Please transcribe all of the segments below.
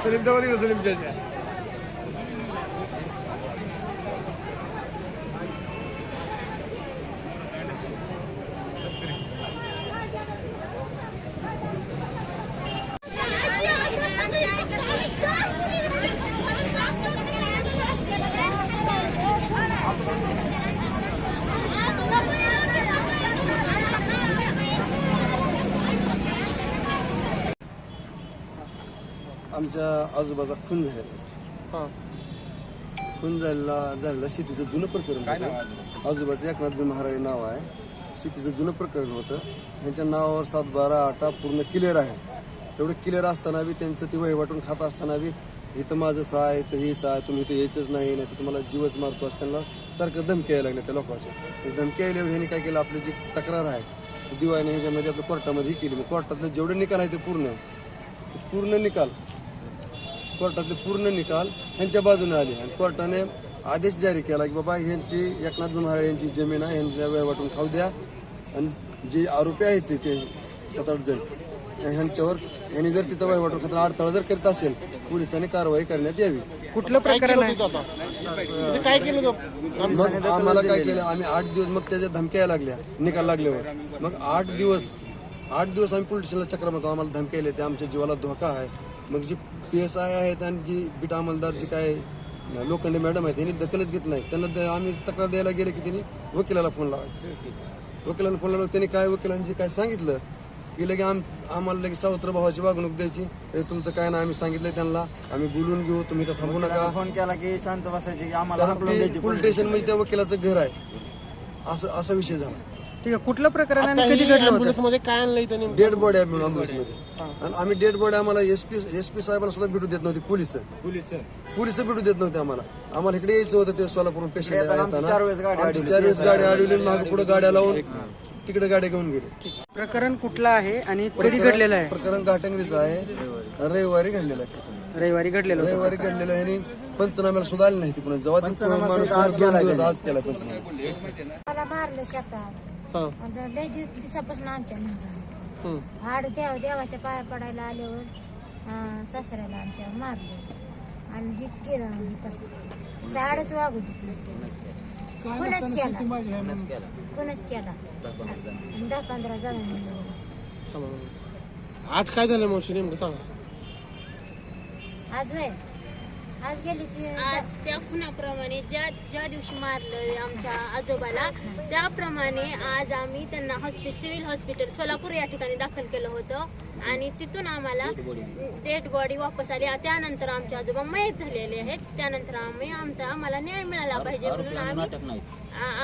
सलीम जवळ सलीम जज आमच्या आजोबाचा खून झालेला खून झालेला शेतीचं जुनं प्रकरण होतं. आजोबाचं एकनाथ बी महाराज नाव आहे. शेतीचं जुनं प्रकरण होतं. ह्यांच्या नावावर 7/12/18 पूर्ण क्लिअर आहे. एवढं क्लिअर असताना बी त्यांचं ते वहिवाटून खात असताना बी इथं माझंच आहे, इथं हेच आहे, तुम्ही इथं यायचंच नाही तर तुम्हाला जीवच मारतो असं त्यांना सारखं धमकी यायला लागल्या त्या लोकांच्या. धमकी यायल्यावर ह्यांनी काय केलं, आपली जी तक्रार आहे दिवाळीने ह्याच्यामध्ये आपल्या कोर्टामध्ये केली. मग कोर्टातले जेवढे निकाल आहे ते पूर्ण निकाल ह्यांच्या बाजूने आले आणि कोर्टाने आदेश जारी केला की बाबा ह्यांची एकनाथ महाराज यांची जमीन आहे, ह्यांच्या वहिवाटून खाऊ द्या आणि जे आरोपी आहेत ते 7-8 जण ह्यांच्यावर ह्यांनी जर तिथं वहिवाटून खाताना अडथळा जर करीत असेल पोलिसांनी कारवाई करण्यात यावी. कुठलं प्रकरण आहे? काय केलं मग आम्हाला काय केलं, आम्ही 8 दिवस मग त्याच्या धमक्या यायला लागल्या निकाल लागल्यावर. मग 8 दिवस आम्ही पोलीस स्टेशनला चक्र मारतो, आम्हाला धमक्या यायला ते आमच्या जीवाला धोका आहे. मग जी PSI आहेत आणि जी बीट अंमलदार जी काय लोखंडे मॅडम आहेत त्यांनी दखलच घेत नाही. त्यांना आम्ही तक्रार द्यायला गेले की त्यांनी वकिलाला फोन लावायचा. वकिलांना फोन लावला त्यांनी वकिलांनी काय सांगितलं की लगे आम्हाला लगे सावत्र भावाची वागणूक द्यायची. तुमचं काय ना आम्ही सांगितलंय त्यांना, आम्ही बोलून घेऊ, तुम्ही तर थांबू नका. फोन केला की शांत बसायची, पोलीस स्टेशन म्हणजे त्या वकिलाचं घर आहे असा विषय झाला. ठीक आहे. कुठलं प्रकरण आणि कधी घडलं होतं? मध्ये काय आणलं इथं? डेड बॉडी आहे ॲम्ब्युलन्समध्ये आणि आम्ही डेड बॉडी आम्हाला SP साहेबांना सुद्धा भेटू देत नव्हती. पोलिस भेटू देत नव्हते आम्हाला इकडे यायचं होतं. ते सोलापूरून पेशंट येताना 4 वेळेस गाडी अडवली, मागे पुढे गाड्या लावून तिकडे गाड्या घेऊन गेले. प्रकरण कुठलं आहे आणि कधी घडलेलं आहे? प्रकरण घाटंगरीचं आहे. रविवारी घडलेलं आहे. रविवारी घडलेलं आहे आणि पंचनाम्याला सुद्धा आले नाही तिकडून. जेव्हा माणूस आज केला पंचनामा. मला मारलं शेतात दिवसापासून आमच्या हाड देवाच्या पाया पडायला आल्यावर सासऱ्याला आमच्या मारलं आणि हीच केलं. झाडच वागू देत नाही. कोणच केला 10-15 जणांनी. आज काय झालं मावशी नेमकं सांगा. आज गेली आज त्या खुनाप्रमाणे ज्या दिवशी मारलं आमच्या आजोबाला त्याप्रमाणे आज आम्ही त्यांना सिव्हिल हॉस्पिटल सोलापूर या ठिकाणी दाखल केलं होतं आणि तिथून आम्हाला डेड बॉडी वापस आली. त्यानंतर आमचे आजोबा मयत झालेले आहेत. त्यानंतर आम्हाला न्याय मिळाला पाहिजे म्हणून आम्ही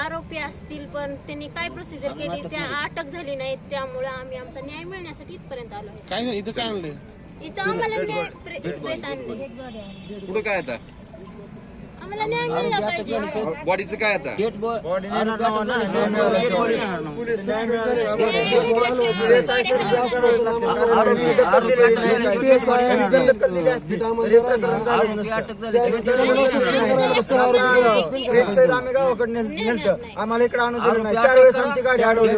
आरोपी असतील पण त्यांनी काय प्रोसिजर केली त्या अटक झाली नाही, त्यामुळे आम्ही आमचा न्याय मिळण्यासाठी इथपर्यंत आलो आहे. काय इथं काय आणलंय? इथं आम्हाला न्याय प्रेत आणले. पुढे काय आता आम्हाला न्याय मिळाला पाहिजे. बॉडीचं काय आता? आम्ही गावाकडे नेलतं, आम्हाला इकडे आणून दिलं नाही. 4 वेळेस आमची गाडी अडवली.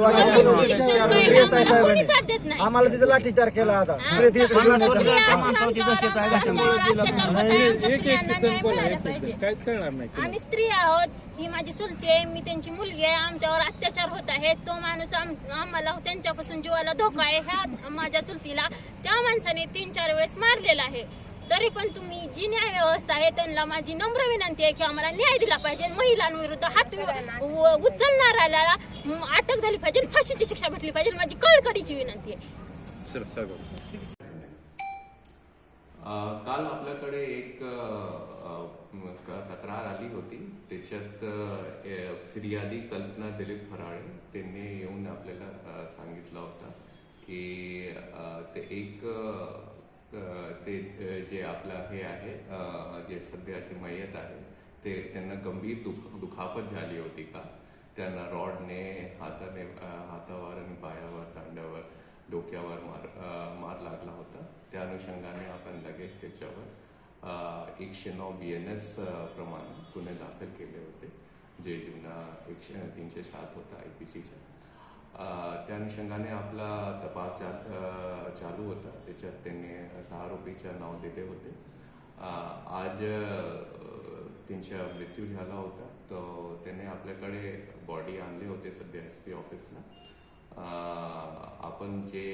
आम्हाला तिथे लाठीचार केला. आता आम्ही स्त्री आहोत, ही माझी चुलती आहे, मी त्यांची मुलगी आहे. आमच्यावर अत्याचार होत आहे. तो माणूस आम्हाला त्यांच्यापासून जीवाला धोका आहे. ह्या माझ्या चुलतीला त्या माणसाने 3-4 वेळेस मारलेला आहे. तरी पण तुम्ही जी न्याय व्यवस्था आहे त्यांना माझी नम्र विनंती आहे की आम्हाला न्याय दिला पाहिजे. महिलांविरुद्ध हात उचलणाऱ्याला अटक झाली पाहिजे, फाशीची शिक्षा भेटली पाहिजे. माझी कळकळीची विनंती आहे. काल आपल्याकडे एक तक्रार आली होती. त्याच्यात फिर्यादी कल्पना दिलीप फराळे त्यांनी येऊन आपल्याला सांगितलं होतं की ते जे आपलं हे आहे जे सध्याचे मयत आहे ते त्यांना गंभीर दुखापत झाली होती का. त्यांना रॉडने हातावर आणि पायावर तांड्यावर डोक्यावर मार लागला होता. त्या अनुषंगाने आपण लगेच त्याच्यावर 109 BNS प्रमाणे गुन्हे दाखल केले होते जे जुना 307 होता IPCच्या. त्या अनुषंगाने आपला तपास चालू होता. त्याच्यात त्यांनी 6 आरोपीच्या नाव दिले होते. आज त्यांचा मृत्यू झाला होता. तर त्याने आपल्याकडे बॉडी आणले होते सध्या SP ऑफिसला. आपण जे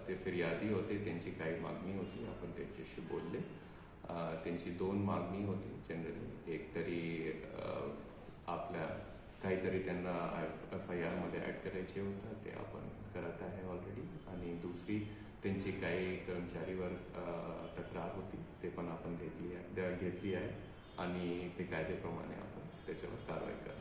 ते फिर्यादी होते त्यांची काही मागणी होती, आपण त्यांच्याशी बोलले. त्यांची 2 मागणी होती जनरली. एक तरी आपल्या काहीतरी त्यांना FIR मध्ये ऍड करायचे होतं, ते आपण करत आहे ऑलरेडी. आणि दुसरी त्यांची काही कर्मचारीवर तक्रार होती, ते पण आपण घेतली आहे आणि ते कायद्याप्रमाणे आपण त्याच्यावर कारवाई करतो.